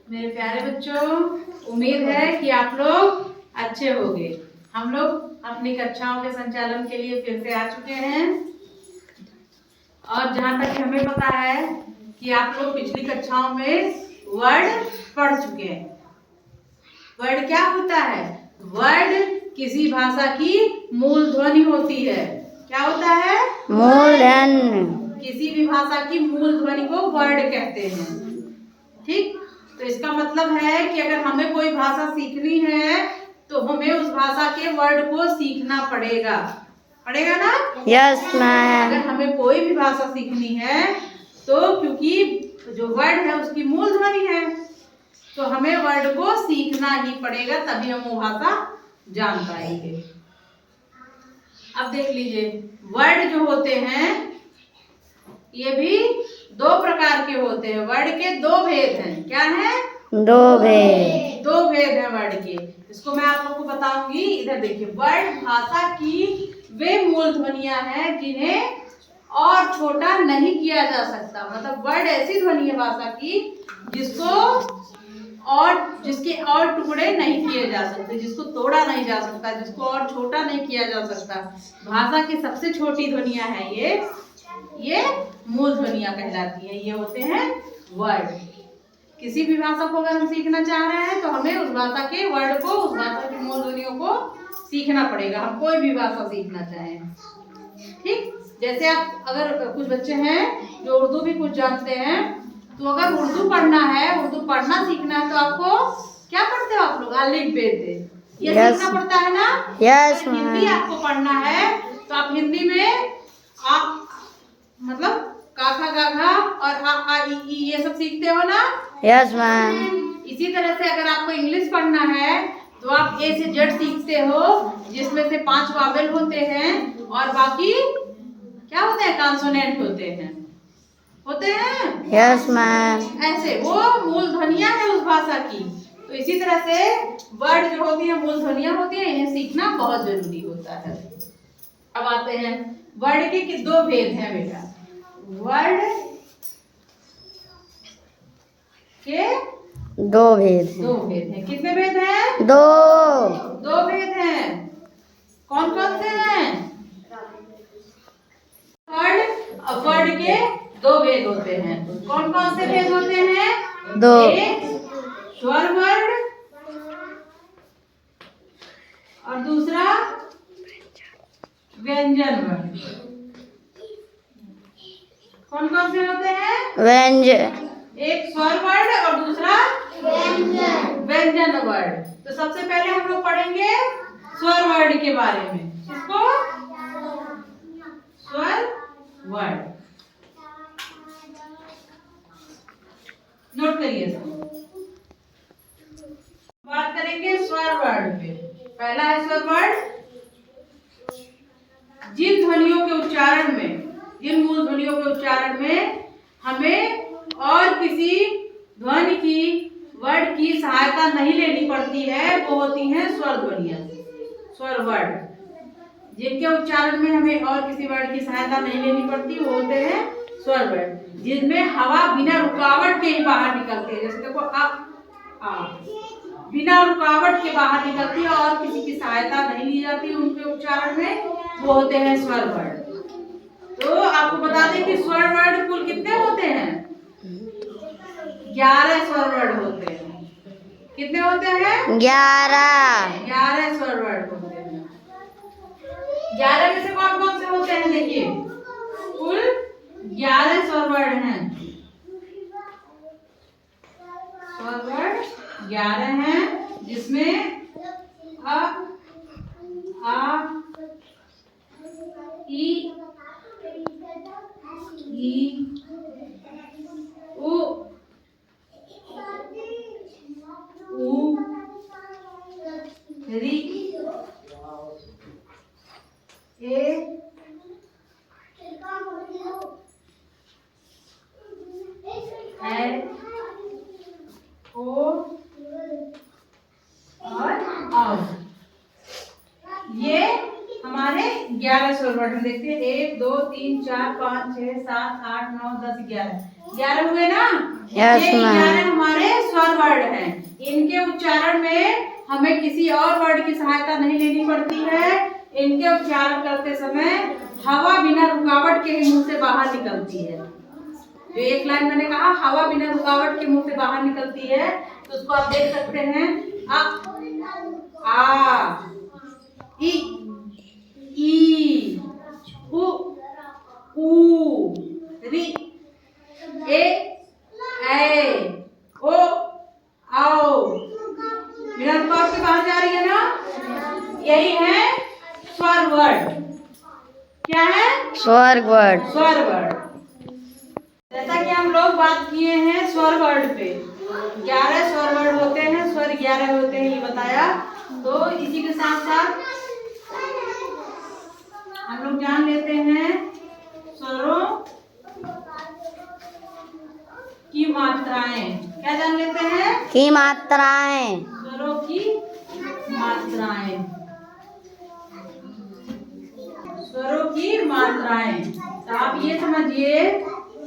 मेरे प्यारे बच्चों, उम्मीद है कि आप लोग अच्छे होंगे। हम लोग अपनी कक्षाओं के संचालन के लिए फिर से आ चुके हैं और जहाँ तक हमें पता है कि आप लोग पिछली कक्षाओं में वर्ड पढ़ चुके हैं। वर्ड क्या होता है? वर्ड किसी भाषा की मूल ध्वनि होती है। क्या होता है? मूलधन। किसी भी भाषा की मूल ध्वनि को वर्ड कहते हैं। ठीक, तो इसका मतलब है कि अगर हमें कोई भाषा सीखनी है तो हमें उस भाषा के वर्ड को सीखना पड़ेगा ना? Yes ma'am. अगर हमें कोई भी भाषा सीखनी है तो क्योंकि जो वर्ड है उसकी मूल ध्वनि है, तो हमें वर्ड को सीखना ही पड़ेगा, तभी हम वो भाषा जान पाएंगे। अब देख लीजिए, वर्ड जो होते हैं ये भी दो प्रकार के होते हैं। वर्ड के दो भेद हैं। क्या है? दो भेद। दो भेद हैं वर्ड के। इसको मैं आप लोग को बताऊंगी। इधर देखिए, वर्ड भाषा की वे मूल ध्वनियां हैं जिन्हें और छोटा नहीं किया जा सकता। मतलब वर्ड ऐसी ध्वनि है भाषा की जिसके और टुकड़े नहीं किए जा सकते, जिसको तोड़ा नहीं जा सकता, जिसको और छोटा नहीं किया जा सकता। भाषा की सबसे छोटी ध्वनियां हैं ये मूल ध्वनियां कहलाती हैं। ये होते हैं वर्ड। किसी भी भाषा को अगर हम सीखना चाह रहे हैं तो हमें उस भाषा के वर्ड को, उस भाषा की मूल ध्वनियों को सीखना पड़ेगा। हम कोई भी भाषा सीखना चाहें। ठीक, जैसे आप अगर कुछ बच्चे हैं जो उर्दू भी कुछ जानते हैं, तो अगर उर्दू पढ़ना है, उर्दू पढ़ना सीखना है तो आपको क्या पढ़ते हो आप लोग? अलिफ बे ते ये सीखना पड़ता है ना? यस। हिंदी आपको पढ़ना है तो आप हिंदी में आप मतलब काखा गाघा और आ ई ई ये सब सीखते हो ना? Yes ma'am. इसी तरह से अगर आपको इंग्लिश पढ़ना है तो आप ए से जेड सीखते हो, जिसमें से 5 वावेल होते हैं और बाकी क्या होते हैं? कॉन्सोनेंट होते हैं। Yes ma'am. ऐसे वो मूल ध्वनियां हैं उस भाषा की। तो इसी तरह से वर्ड जो होती है मूल ध्वनियां होती है, इन्हें सीखना बहुत जरूरी होता है। अब आते हैं वर्ड के दो भेद हैं बेटा। वर्ड के दो भेद हैं। कितने भेद हैं? दो भेद हैं। कौन कौन से हैं? वर्ड के दो भेद होते हैं। कौन कौन से भेद होते हैं? दो। एक स्वर वर्ड और दूसरा व्यंजन वर्ड। कौन कौन से होते हैं? व्यंजन। एक स्वर वर्ड और दूसरा व्यंजन वर्ड। तो सबसे पहले हम लोग पढ़ेंगे स्वर वर्ड के बारे में। किसको? स्वर वर्ड। नोट करिए। बात करेंगे स्वर वर्ड पे। पहला है स्वर वर्ड। जिन ध्वनियों के उच्चारण में, जिन मूल ध्वनियों के उच्चारण में हमें और किसी ध्वनि की, वर्ड की सहायता नहीं लेनी पड़ती है, वो होती हैं स्वर ध्वनियां, स्वर वर्ड। जिनके उच्चारण में हमें और किसी वर्ड की सहायता नहीं लेनी पड़ती वो होते हैं स्वर वर्ड, जिनमें हवा बिना रुकावट के ही बाहर निकलती है। जैसे देखो आ बिना रुकावट के बाहर निकलती है और किसी की सहायता नहीं ली जाती उनके उच्चारण में, वो होते हैं स्वर वर्ड। तो आपको बता दें कि स्वर वर्ड कुल कितने होते हैं? 11 स्वर वर्ड होते हैं। कितने होते हैं? 11 स्वर वर्ड होते हैं। 11 में से कौन कौन से होते हैं? देखिए, कुल 11 स्वर वर्ड हैं। स्वर वर्ड 11 हैं, जिसमें अ, आ, ई, उ, री, ए, ए, ओ और औ। ये हमारे 11 स्वर वर्ड। देखते हैं 1 2 3 4 5 6 7 8 9 10 11 हुए ना? यस ये 11 हमारे स्वर वर्ड इनके उच्चारण में हमें किसी और वर्ड की सहायता नहीं लेनी पड़ती है। इनके उच्चारण करते समय हवा बिना रुकावट के ही मुंह से बाहर निकलती है। जो एक लाइन मैंने कहा हवा बिना रुकावट के मुंह से बाहर निकलती है, तो उसको आप देख सकते हैं। आ, इ, ई, उ, ऊ, री, ए, ओ, आओ। बिना रुकावट के बाहर जा रही है ना, यही है स्वर वर्ड। क्या है? स्वर वर्ड। स्वर वर्ड। जैसा कि हम लोग बात किए हैं स्वर वर्ड पे, 11 स्वर वर्ड होते हैं, स्वर 11 होते हैं, ये बताया। तो इसी के साथ साथ हम लोग जान लेते हैं स्वरों की मात्राएं। क्या जान लेते हैं? की मात्राएं। स्वरों की मात्राएं। स्वरों की मात्राएं। तो आप ये समझिए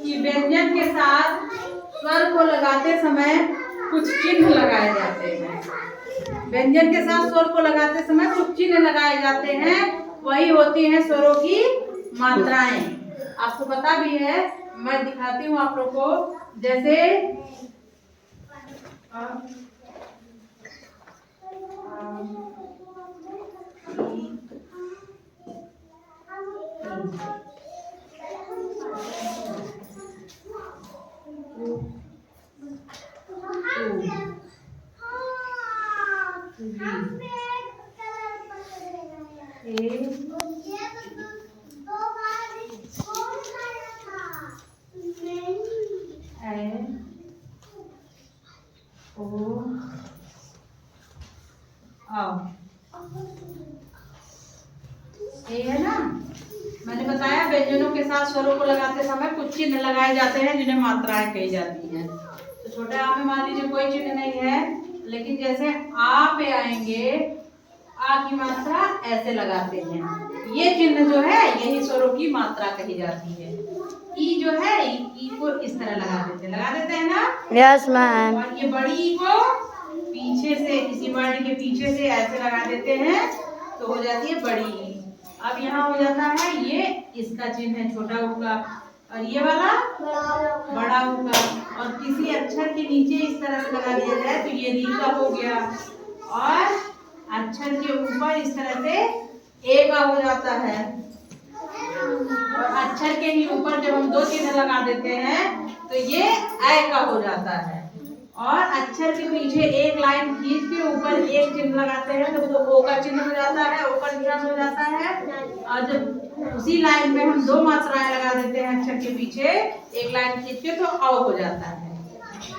कि व्यंजन के साथ स्वर को लगाते समय कुछ चिन्ह लगाए जाते हैं। व्यंजन के साथ स्वर को लगाते समय कुछ चिन्ह लगाए जाते हैं, वही होती हैं स्वरों की मात्राएं। आपको पता भी है, मैं दिखाती हूँ आप लोग को। जैसे ये है ना, मैंने बताया व्यंजनों के साथ स्वरों को लगाते समय कुछ चिन्ह लगाए जाते हैं जिन्हें मात्राएं कही जाती हैं। तो छोटे आ में मान लीजिए कोई चिन्ह नहीं है, लेकिन जैसे आ पे आएंगे, आ की मात्रा ऐसे लगाते हैं। ये चिन्ह जो है यही स्वरों की मात्रा कही जाती है। ई जो है ई को इस तरह लगा देते हैं ना। Yes ma'am. और ये बड़ी ई को पीछे से, किसी वर्ड के पीछे से ऐसे लगा देते हैं, तो हो जाती है बड़ी ई। अब यहाँ हो जाता है, ये इसका चिन्ह है छोटा ऊ का, और ये वाला बड़ा ऊ का। और किसी अक्षर के नीचे इस तरह से लगा दिया जाए तो ये री का हो गया, और अक्षर के ऊपर इस तरह से ए का हो जाता है। और अक्षर के ही ऊपर जब हम दो चिन्ह लगा देते हैं तो ये ए का हो जाता है। और अक्षर के पीछे एक लाइन खींच के ऊपर एक चिन्ह लगाते हैं तो वो ओ का चिन्ह हो जाता है, ओ का निशान हो जाता है। और जब उसी लाइन में हम दो मात्राएं लगा देते हैं अक्षर के पीछे एक लाइन खींच के, तो अ हो जाता है।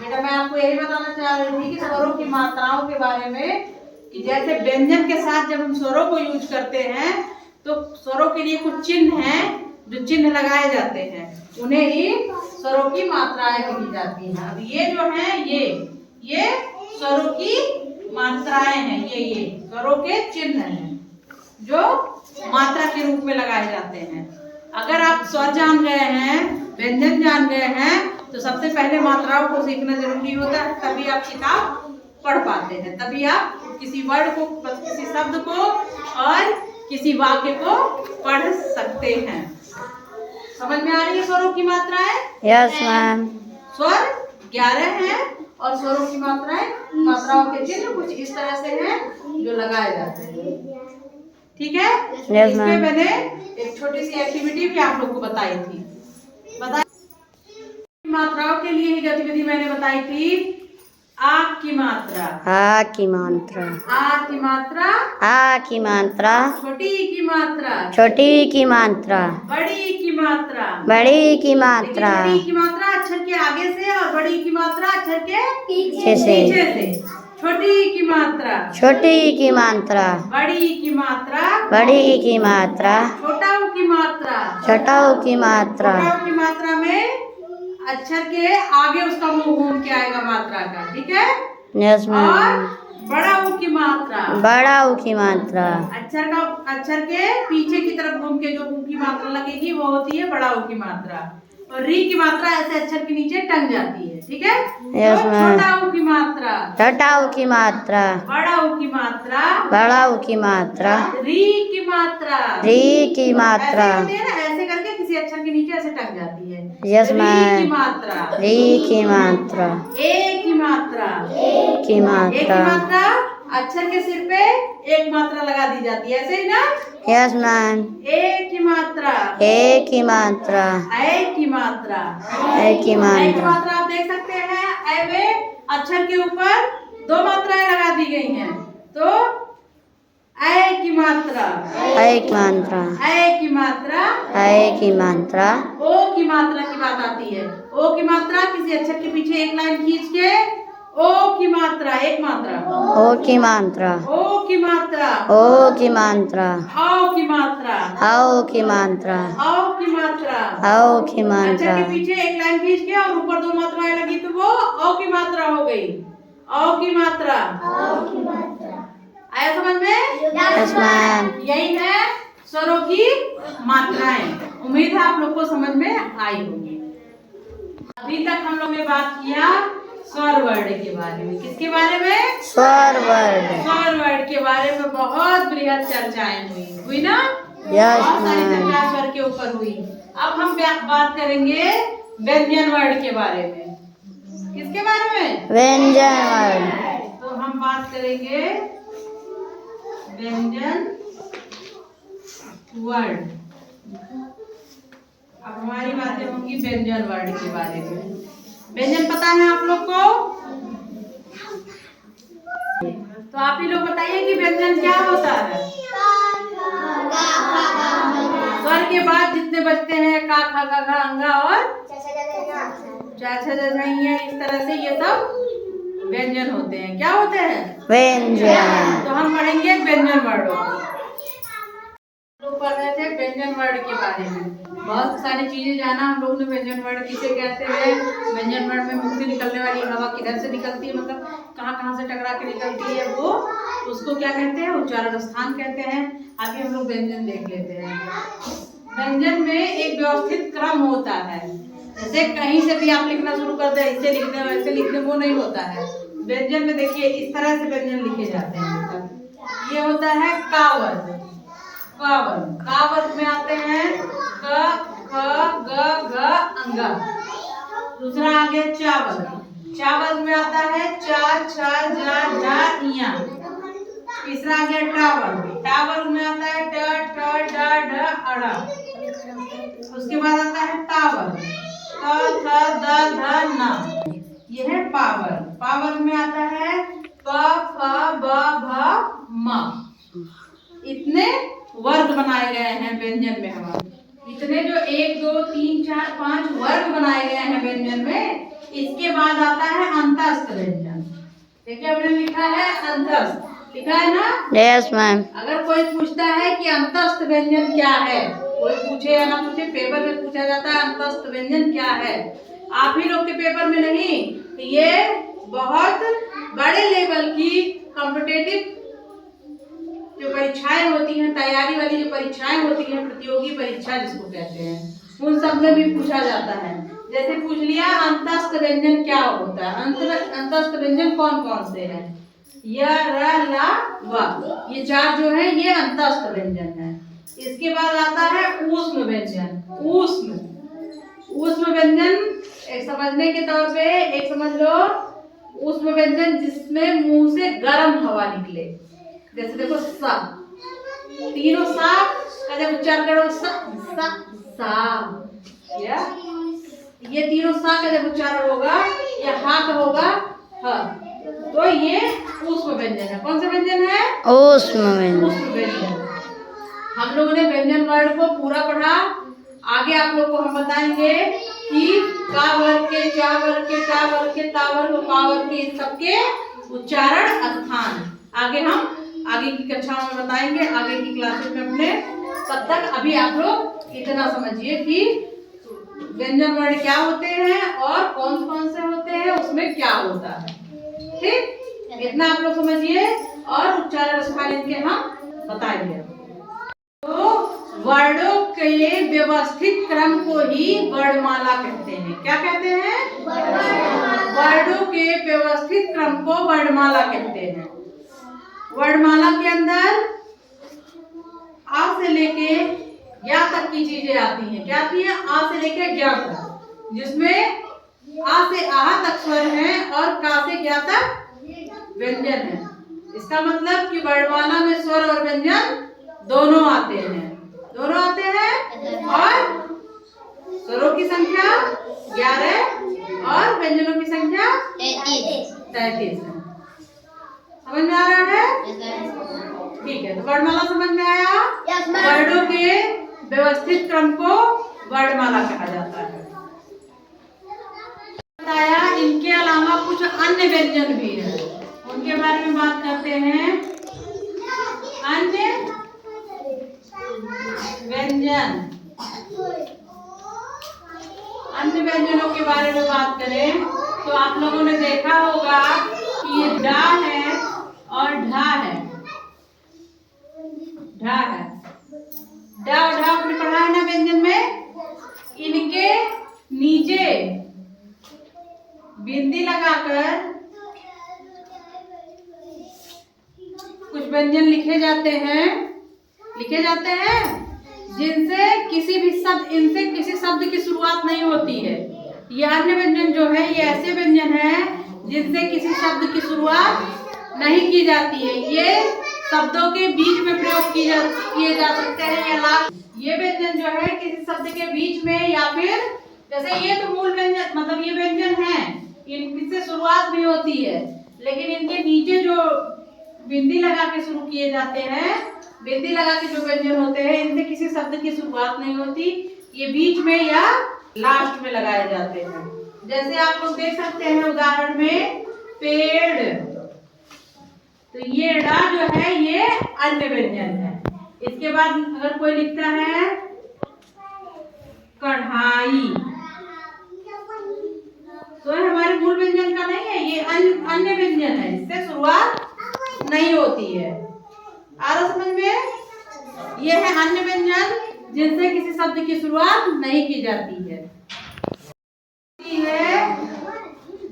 बेटा मैं आपको यही बताना चाह रही थी कि स्वरों की मात्राओं के बारे में, कि जैसे व्यंजन के साथ जब हम स्वरों को यूज करते हैं तो स्वरों के लिए कुछ चिन्ह हैं जो चिन्ह लगाए जाते हैं, उन्हें ही स्वरों की मात्राएं कही जाती हैं। अब ये जो है ये स्वरों की मात्राएं हैं, ये स्वरों के चिन्ह हैं जो मात्रा के रूप में लगाए जाते हैं। अगर आप स्वर जान गए हैं, व्यंजन जान गए हैं, तो सबसे पहले मात्राओं को सीखना जरूरी होता है, तभी आप किताब पढ़ पाते हैं, तभी आप किसी वर्ड को, किसी शब्द को और किसी वाक्य को पढ़ सकते हैं। समझ में आ रही है स्वरों की मात्राएं? Yes ma'am. स्वर 11 हैं और स्वरों की मात्राओं के चिन्ह कुछ इस तरह से हैं जो लगाए जाते हैं। ठीक है? Yes, इसमें ma'am. मैंने एक छोटी सी एक्टिविटी भी आप लोग को बताई थी। मात्राओं के लिए ही गतिविधि मैंने बताई थी। आ की मात्रा, आ की मात्रा, आ की मात्रा, आ की मात्रा, छोटी की मात्रा, छोटी की मात्रा, बड़ी की मात्रा, बड़ी की मात्रा, छोटी की मात्रा अक्षर के आगे से और बड़ी की मात्रा अक्षर के पीछे से, छोटी की मात्रा, छोटी की मात्रा, बड़ी की मात्रा, बड़ी की मात्रा, छोटा ऊ की मात्रा, छोटा ऊ की मात्रा, छोटा ऊ की मात्रा में अक्षर के आगे उसका मुंह घूम के आएगा मात्रा का, ठीक है? Yes ma'am. और बड़ा ऊ की मात्रा, बड़ा ऊ की मात्रा, अक्षर के पीछे की तरफ घूम के जो ऊ की मात्रा लगेगी वो होती है बड़ा ऊ की मात्रा। और री की मात्रा ऐसे अक्षर के नीचे टंग जाती है, ठीक है? Yes ma'am. छोटा ऊ की मात्रा, छोटा ऊ की मात्रा बड़ा ऊ की मात्रा, बड़ा ऊ की मात्रा री की मात्रा, री की मात्रा ऐसे होती है ना, ऐसे करके किसी अक्षर के नीचे ऐसे टक जाती है। यस री मैम की मात्रा, री की मात्रा ए की मात्रा, की ए की मात्रा मात्रा अक्षर के सिर पे एक मात्रा लगा दी जाती है, ऐसे ही ना। यस मैम ए की मात्रा, ए की मात्रा ऐ की मात्रा, ए की ऐ की मात्रा मात्रा आप देख सकते हैं। ऐ में अक्षर के ऊपर दो मात्राएं लगा दी गई हैं, तो ऐ की मात्रा, ए की मात्रा ऐ की मात्रा, ए की मात्रा ओ की मात्रा की बात आती है। ओ की मात्रा किसी अक्षर के पीछे एक लाइन खींच के ओ की मात्रा, एक मात्रा, ओ की मात्रा ओ की मात्रा, ओ की मात्रा औ की मात्रा, औ की मात्रा औ की मात्रा, औ की अक्षर मात्रा के पीछे एक लाइन खींच के और ऊपर दो मात्राएं लगी तो वो औ की मात्रा हो गई। औ की मात्रा, आया समझ में? यस मैम यही है स्वरों की मात्राएं। उम्मीद है आप लोग को समझ में आई होगी। अभी तक हम लोग ने बात किया स्वर वर्ण के बारे में। किसके बारे में? स्वर वर्ण स्वर वर्ण के बारे में बहुत बृहद चर्चाएं हुई ना। यस बहुत सारी मैम चर्चा स्वर के ऊपर हुई। अब हम बात करेंगे व्यंजन वर्ण के बारे में। किसके बारे में? व्यंजन वर्ण तो हम बात करेंगे व्यंजन वर्ण। अब हमारी बातें होंगी व्यंजन वर्ण के बारे में। व्यंजन पता है आप लोग को? तो आप ही लोग बताइए कि व्यंजन क्या होता है। स्वर के बाद जितने बचते हैं का, खा, गा, घा, अंगा और चाचा जैसा, इस तरह से ये सब व्यंजन होते हैं। क्या होते हैं? व्यंजन। तो हम पढ़ेंगे व्यंजन वर्णों को। लोग पढ़ रहे थे व्यंजन वर्ण के बारे में। बहुत सारी चीजें जाना हम लोग ने। व्यंजन वर्ण किसे कहते हैं, व्यंजन वर्ण में मुख से निकलने वाली हवा किधर से निकलती है, मतलब कहाँ कहाँ से टकरा के निकलती है, वो उसको क्या कहते हैं? उच्चारण स्थान कहते हैं। आगे हम लोग व्यंजन देख लेते हैं। व्यंजन में एक व्यवस्थित क्रम होता है। जैसे कहीं से भी आप लिखना शुरू करते हैं, इससे लिखते हैं वैसे लिखते, वो नहीं होता है। व्यंजन में देखिए इस तरह से व्यंजन लिखे जाते हैं। ये होता है का वर्ग। का वर्ग में आते हैं क, ख, ग, घ, अंगा। दूसरा आ गया चा वर्ग। चा वर्ग में आता है चा, छा, जा, झा, इया। तीसरा आ गया टा वर्ग। टा वर्ग में आता है ट, ठ, ड, ढ, अड़ा। उसके बाद आता है ता वर्ग। क, ख, द, ध, न। यह है पा वर्ग। पा वर्ग में आता है प, फ, ब, भ, म। इतने वर्ग बनाए गए हैं व्यंजन में। हमारे इतने जो 1 2 3 4 5 वर्ग बनाए गए हैं व्यंजन में। इसके बाद आता है अंतस्थ व्यंजन। देखिए हमने लिखा है अंतस्थ, लिखा है ना? Yes ma'am. अगर कोई पूछता है कि अंतस्थ व्यंजन क्या है, कोई पूछे या ना पूछे, पेपर में पूछा जाता है अंतस्थ व्यंजन क्या है। आप ही लोग के पेपर में नहीं, ये बहुत बड़े लेवल की कॉम्पिटिटिव जो परीक्षाएं होती हैं, तैयारी वाली जो परीक्षाएं होती हैं, प्रतियोगी परीक्षा जिसको कहते हैं, उन सब में भी पूछा जाता है। जैसे पूछ लिया अंतस्थ व्यंजन क्या होता है, अंतस्थ व्यंजन कौन कौन से हैं? य, र, ला, व। ये 4 जो है ये अंतस्थ व्यंजन है। इसके बाद आता है ऊष्म व्यंजन। ऊष्म व्यंजन एक समझने के तौर पे एक समझ लो, ऊष्म व्यंजन जिसमें मुंह से गर्म हवा निकले। जैसे देखो सा, तीनों सा का जब उच्चारण करो सा, सा, सा, ये तीनों सा का जब उच्चारण होगा या हा का होगा ह, तो ये ऊष्म व्यंजन है। कौन सा व्यंजन है? ऊष्म व्यंजन। हम लोगों ने व्यंजन वर्ण को पूरा पढ़ा। आगे आप लोग को हम बताएंगे कि का वर्ग के, चा वर्ग के, टा वर्ग के, ता वर्ग, पा वर्ग के, इन सबके उच्चारण स्थान आगे हम आगे की कक्षाओं में बताएंगे, आगे की क्लासेस में अपने। तब तक अभी आप लोग इतना समझिए कि व्यंजन वर्ण क्या होते हैं और कौन कौन से होते हैं, उसमें क्या होता है। ठीक, इतना आप लोग समझिए और उच्चारण स्थान इनके हम बताएंगे। तो वर्णों के व्यवस्थित क्रम को ही वर्णमाला कहते हैं। क्या कहते हैं? वर्णों के व्यवस्थित क्रम को वर्णमाला कहते हैं। वर्णमाला के अंदर आ से लेके या तक की चीजें आती हैं। क्या आती है? आ से लेके ज्ञा तक, जिसमें आ से आहा तक स्वर है और का से ज्ञा तक व्यंजन है। इसका मतलब कि वर्णमाला में स्वर और व्यंजन दोनों आते हैं। दोनों आते हैं और स्वरों की संख्या 11 और व्यंजनों की संख्या 33 है। समझ में आ रहा है? ठीक है, तो वर्णमाला समझ में आया। वर्णों के व्यवस्थित क्रम को वर्णमाला कहा जाता है। बताया, इनके अलावा कुछ अन्य व्यंजन भी हैं, उनके बारे में बात करते हैं। अन्य व्यंजन, अन्य व्यंजनों के बारे में बात करें तो आप लोगों ने देखा होगा कि ये डा है और ढा है। ढा है, डा और ढा आपने पढ़ा है ना व्यंजन में। इनके नीचे बिंदी लगाकर कुछ व्यंजन लिखे जाते हैं जिनसे किसी भी शब्द, इनसे किसी शब्द की शुरुआत नहीं होती है। ये अन्य व्यंजन जो है, ये ऐसे व्यंजन है जिनसे किसी शब्द की शुरुआत नहीं की जाती है। ये शब्दों के बीच में प्रयोग किए जा सकते हैं या लास्ट। ये व्यंजन जो है किसी शब्द के बीच में, या फिर जैसे ये तो मूल व्यंजन, मतलब ये व्यंजन है, इनसे शुरुआत भी होती है, लेकिन इनके नीचे जो बिंदी लगा के शुरू किए जाते हैं, बिंदी लगा के जो व्यंजन होते हैं, इनसे किसी शब्द की शुरुआत नहीं होती। ये बीच में या लास्ट में लगाए जाते हैं। जैसे आप लोग देख सकते हैं उदाहरण में पेड़, तो ये डा जो है ये अन्य व्यंजन है। इसके बाद अगर कोई लिखता है कढ़ाई, तो ये हमारे मूल व्यंजन का नहीं है, ये अन्य व्यंजन है, इससे शुरुआत नहीं होती है। आ रहा समझ में? ये है अन्य व्यंजन जिनसे किसी शब्द की शुरुआत नहीं की जाती है।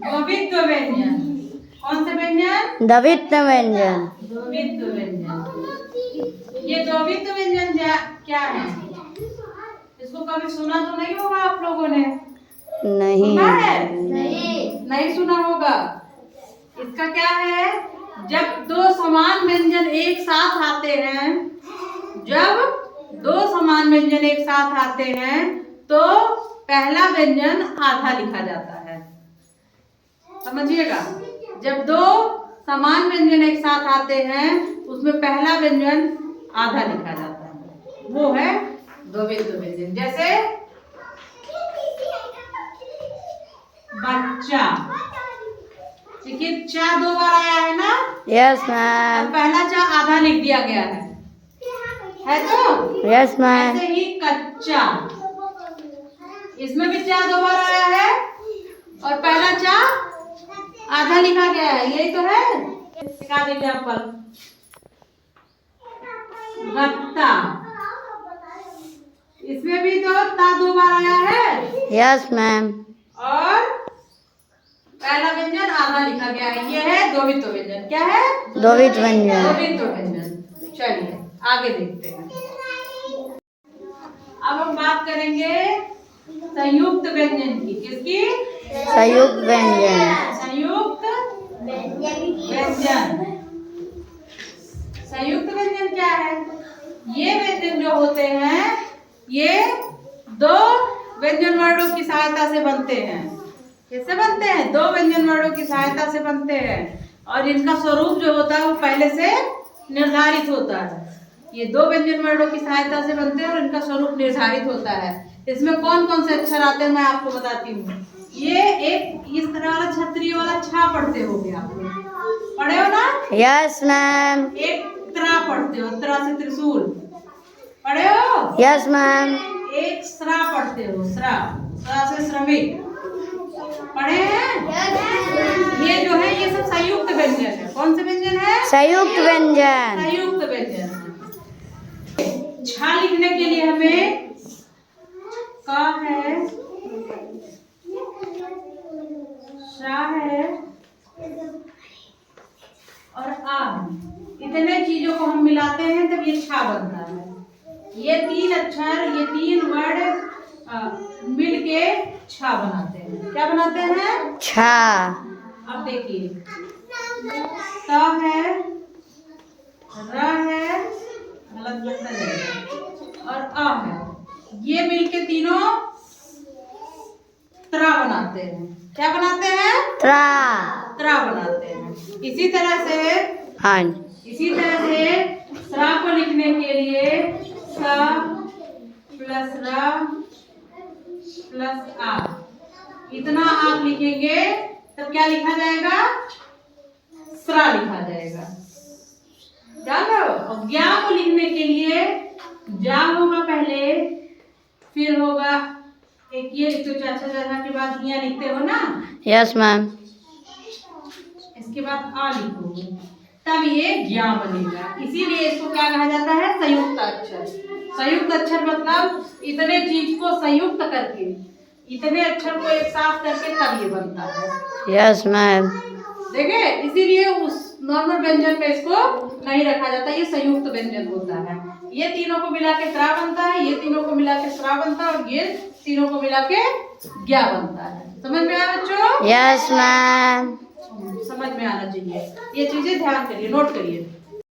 द्वित्व व्यंजन, कौन से व्यंजन? द्वित्व व्यंजन। द्वित्व व्यंजन, ये द्वित्व व्यंजन क्या है? इसको कभी सुना तो नहीं होगा आप लोगों ने? नहीं, सुना है? नहीं सुना होगा। इसका क्या है? जब दो समान व्यंजन एक साथ आते हैं, जब दो समान व्यंजन एक साथ आते हैं तो पहला व्यंजन आधा लिखा जाता है। समझिएगा, जब दो समान व्यंजन एक साथ आते हैं उसमें पहला व्यंजन आधा लिखा जाता है, वो है द्वित्व व्यंजन। जैसे बच्चा, देखिए चा 2 बार आया है ना? Yes ma'am. पहला चा आधा लिख दिया गया है तो? Yes ma'am. ऐसे ही कच्चा, इसमें भी चा 2 बार आया है और पहला चा आधा लिखा गया है, यही तो है। दिखा दीजिए एग्जाम्पल। गत्ता, इसमें भी तो ता 2 बार आया है। Yes ma'am. और पहला व्यंजन आधा लिखा गया है, ये है द्वित्व व्यंजन। क्या है? द्वित्व व्यंजन। द्वित्व व्यंजन। चलिए आगे देखते हैं। अब हम बात करेंगे संयुक्त व्यंजन की। किसकी? संयुक्त व्यंजन। संयुक्त व्यंजन। संयुक्त व्यंजन क्या है? ये व्यंजन जो होते हैं ये दो व्यंजन वर्णों की सहायता से बनते हैं। कैसे बनते हैं? दो व्यंजन वर्णों की सहायता से बनते हैं और इनका स्वरूप जो होता है वो पहले से निर्धारित होता है। ये दो व्यंजन वर्णों की सहायता से बनते हैं और इनका स्वरूप निर्धारित होता है। इसमें कौन कौन से अक्षर आते हैं मैं आपको बताती हूँ। ये एक इस तरह वाला छतरी वाला छा पढ़ते हो गया, आप लोग पढ़े हो ना? Yes ma'am. एक त्रा पढ़ते हो, त्रा से त्रिशूल पढ़े हो? Yes ma'am. एक स्रा पढ़ते हो, स्रा, स्रा से श्रमिक पढ़े हैं? ये जो है ये सब संयुक्त व्यंजन है। कौन से व्यंजन है? संयुक्त व्यंजन। संयुक्त व्यंजन। छा लिखने के लिए हमें का है शा है और आ है। इतने चीजों को हम मिलाते हैं तब ये छा बनता है। ये तीन अक्षर, ये तीन वर्ड मिल के छा बनाते हैं। क्या बनाते हैं? छा। अब देखिए, त है, र है, गलत लगता है, और अ है। ये मिलके तीनों त्रा बनाते हैं। क्या बनाते हैं? त्रा। त्रा बनाते हैं। इसी तरह से स्रा को लिखने के लिए स प्लस र प्लस आ, इतना आप लिखेंगे तब क्या लिखा जाएगा? स्रा लिखा जाएगा। जान लो। और ज्ञा को लिखने के लिए जा होगा पहले, फिर होगा एक ये तो चाचा चाचा के बाद यहाँ लिखते हो ना? Yes ma'am. इसके बाद आ लिखोगे तब ये ज्ञा बनेगा। इसीलिए इसको क्या कहा जाता है? संयुक्त अक्षर। संयुक्त अक्षर मतलब इतने चीज को संयुक्त करके, इतने अक्षर को एक साथ करके तब ये बनता है। Yes ma'am. देखे, इसीलिए उस नॉर्मल व्यंजन में इसको नहीं रखा जाता, ये संयुक्त व्यंजन होता है। ये तीनों को मिला के त्रा बनता है, ये तीनों को मिला के स्रा बनता है, और ये तीनों को मिला के ज्ञा बनता है। समझ में आया बच्चों? Yes ma'am. समझ में आना चाहिए। ये चीजें ध्यान करिए, नोट करिए।